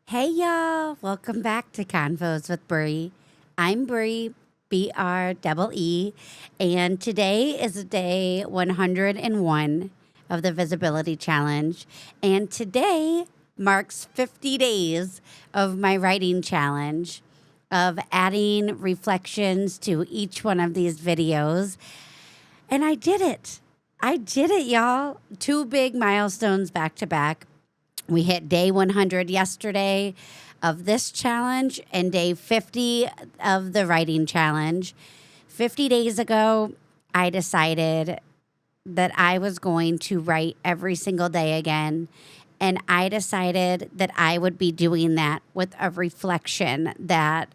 Hey y'all, welcome back to Convos with Bree. I'm Bree, BREE, and today is day 101 of the Visibility Challenge. And today marks 50 days of my writing challenge of adding reflections to each one of these videos. And I did it. I did it, y'all. Two big milestones back to back. We hit day 100 yesterday of this challenge and day 50 of the writing challenge. 50 days ago, I decided that I was going to write every single day again. And I decided that I would be doing that with a reflection that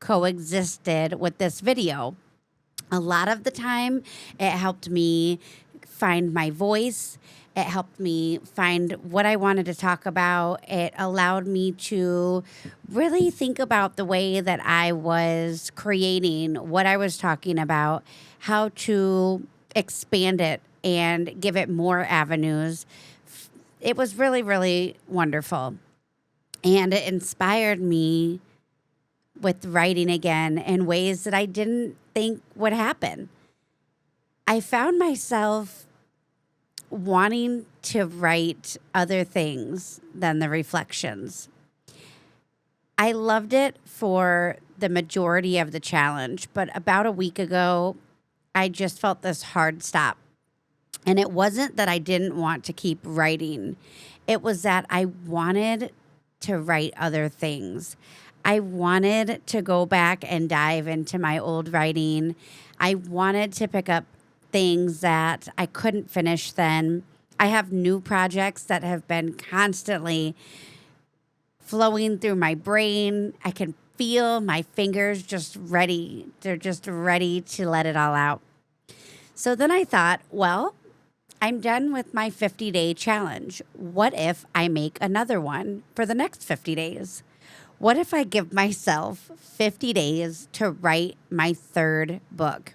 coexisted with this video. A lot of the time, it helped me find my voice. It helped me find what I wanted to talk about. It allowed me to really think about the way that I was creating what I was talking about, how to expand it and give it more avenues. It was really, really wonderful. And it inspired me with writing again in ways that I didn't think would happen. I found myself wanting to write other things than the reflections. I loved it for the majority of the challenge, but about a week ago, I just felt this hard stop. And it wasn't that I didn't want to keep writing, it was that I wanted to write other things. I wanted to go back and dive into my old writing. I wanted to pick up things that I couldn't finish then. I have new projects that have been constantly flowing through my brain. I can feel my fingers just ready. They're just ready to let it all out. So then I thought, well, I'm done with my 50-day challenge. What if I make another one for the next 50 days? What if I give myself 50 days to write my third book?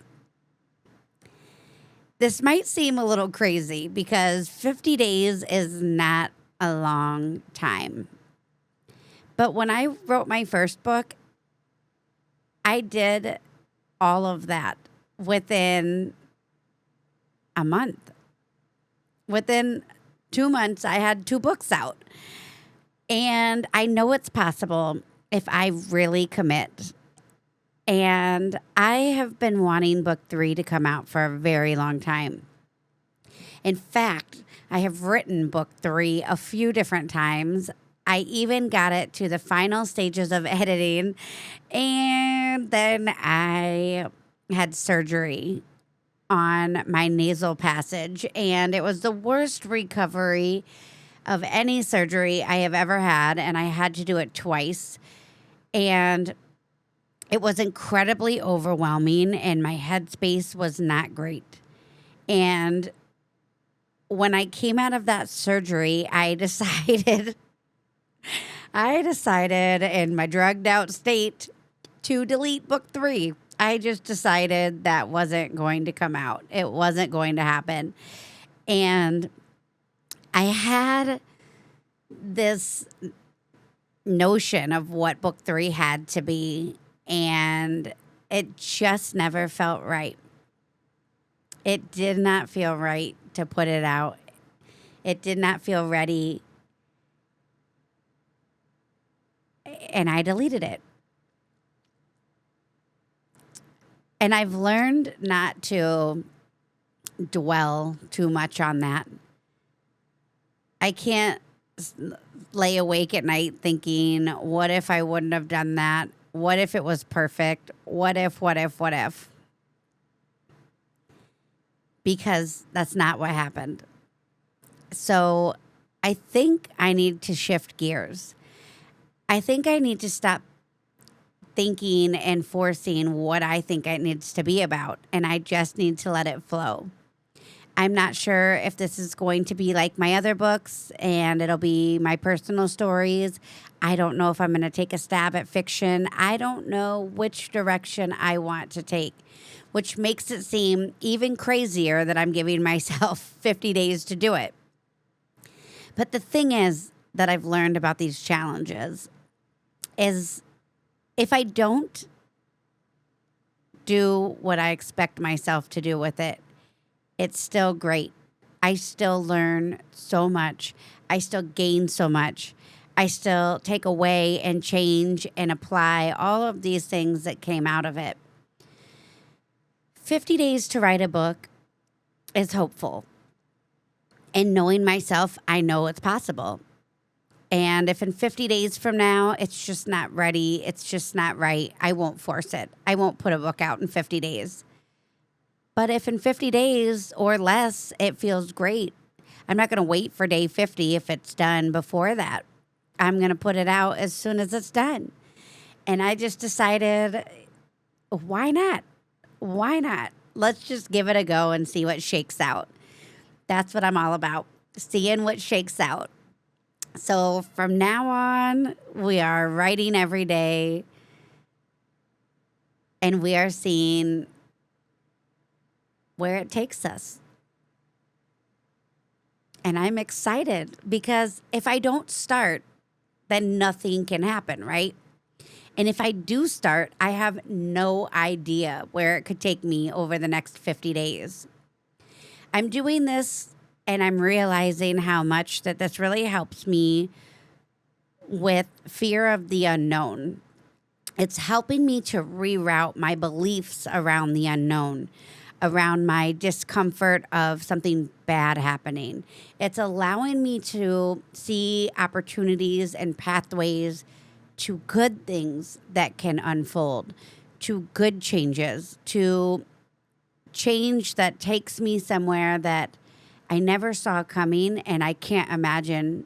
This might seem a little crazy because 50 days is not a long time. But when I wrote my first book, I did all of that within a month. Within 2 months, I had 2 books out. And I know it's possible if I really commit. And I have been wanting book 3 to come out for a very long time. In fact, I have written book 3 a few different times. I even got it to the final stages of editing. And then I had surgery on my nasal passage. And it was the worst recovery of any surgery I have ever had, and I had to do it twice. And it was incredibly overwhelming, and my headspace was not great. And when I came out of that surgery, I decided in my drugged out state to delete book 3. I just decided that wasn't going to come out. It wasn't going to happen. And I had this notion of what book 3 had to be, and it just never felt right. It did not feel right to put it out. It did not feel ready, and I deleted it. And I've learned not to dwell too much on that. I can't lay awake at night thinking, what if I wouldn't have done that? What if it was perfect? What if? Because that's not what happened. So I think I need to shift gears. I think I need to stop thinking and forcing what I think it needs to be about, and I just need to let it flow. I'm not sure if this is going to be like my other books and it'll be my personal stories. I don't know if I'm going to take a stab at fiction. I don't know which direction I want to take, which makes it seem even crazier that I'm giving myself 50 days to do it. But the thing is, that I've learned about these challenges is if I don't do what I expect myself to do with it, it's still great. I still learn so much. I still gain so much. I still take away and change and apply all of these things that came out of it. 50 days to write a book is hopeful. And knowing myself, I know it's possible. And if in 50 days from now, it's just not ready, it's just not right, I won't force it. I won't put a book out in 50 days. But if in 50 days or less, it feels great, I'm not going to wait for day 50 if it's done before that. I'm going to put it out as soon as it's done. And I just decided, why not? Why not? Let's just give it a go and see what shakes out. That's what I'm all about, seeing what shakes out. So from now on, we are writing every day, and we are seeing where it takes us. And I'm excited because if I don't start, then nothing can happen, right? And if I do start, I have no idea where it could take me over the next 50 days. I'm doing this and I'm realizing how much that this really helps me with fear of the unknown. It's helping me to reroute my beliefs around the unknown, around my discomfort of something bad happening. It's allowing me to see opportunities and pathways to good things that can unfold, to good changes, to change that takes me somewhere that I never saw coming, and I can't imagine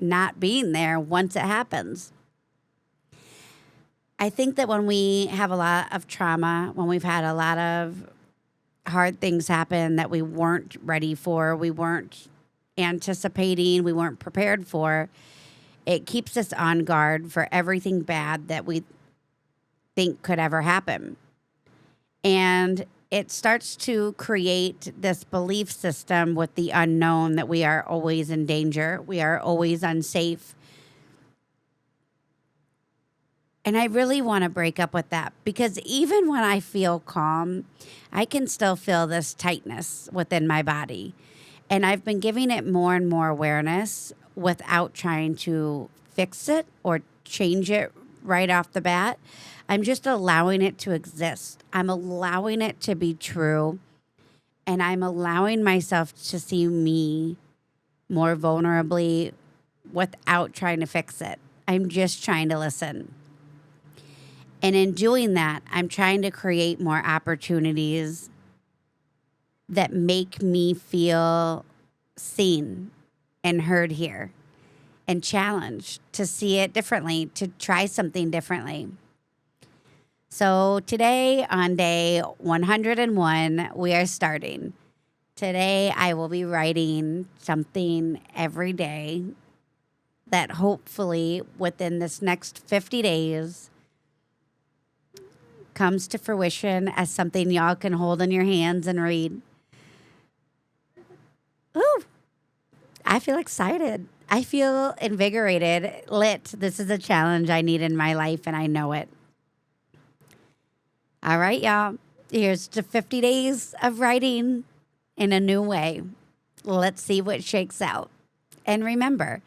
not being there once it happens. I think that when we have a lot of trauma, when we've had a lot of hard things happen that we weren't ready for, we weren't anticipating, we weren't prepared for, it keeps us on guard for everything bad that we think could ever happen. And it starts to create this belief system with the unknown that we are always in danger, we are always unsafe. And I really want to break up with that, because even when I feel calm, I can still feel this tightness within my body. And I've been giving it more and more awareness without trying to fix it or change it right off the bat. I'm just allowing it to exist. I'm allowing it to be true. And I'm allowing myself to see me more vulnerably without trying to fix it. I'm just trying to listen. And in doing that, I'm trying to create more opportunities that make me feel seen and heard here and challenged to see it differently, to try something differently. So today, on day 101, we are starting. Today, I will be writing something every day that hopefully within this next 50 days comes to fruition as something y'all can hold in your hands and read. Ooh, I feel excited. I feel invigorated, lit. This is a challenge I need in my life, and I know it. All right, y'all. Here's to 50 days of writing in a new way. Let's see what shakes out. And remember,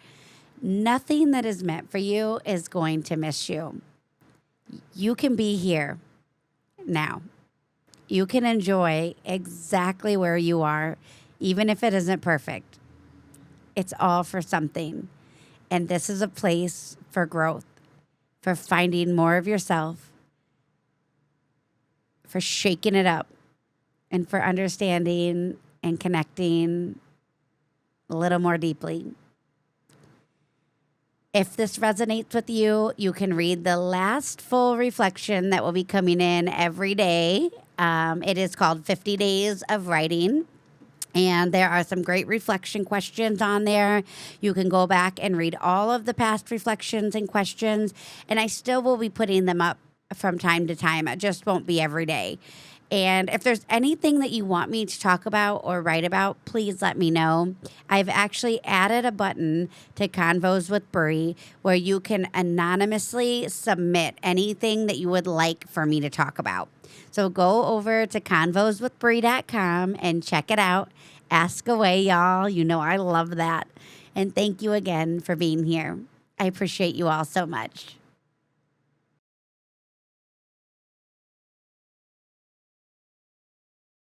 nothing that is meant for you is going to miss you. You can be here now. You can enjoy exactly where you are, even if it isn't perfect. It's all for something. And this is a place for growth, for finding more of yourself, for shaking it up, and for understanding and connecting a little more deeply. If this resonates with you, you can read the last full reflection that will be coming in every day. It is called 50 Days of Writing. And there are some great reflection questions on there. You can go back and read all of the past reflections and questions. And I still will be putting them up from time to time. It just won't be every day. And if there's anything that you want me to talk about or write about, please let me know. I've actually added a button to Convos with Bree where you can anonymously submit anything that you would like for me to talk about. So go over to convoswithbree.com and check it out. Ask away, y'all. You know I love that. And thank you again for being here. I appreciate you all so much.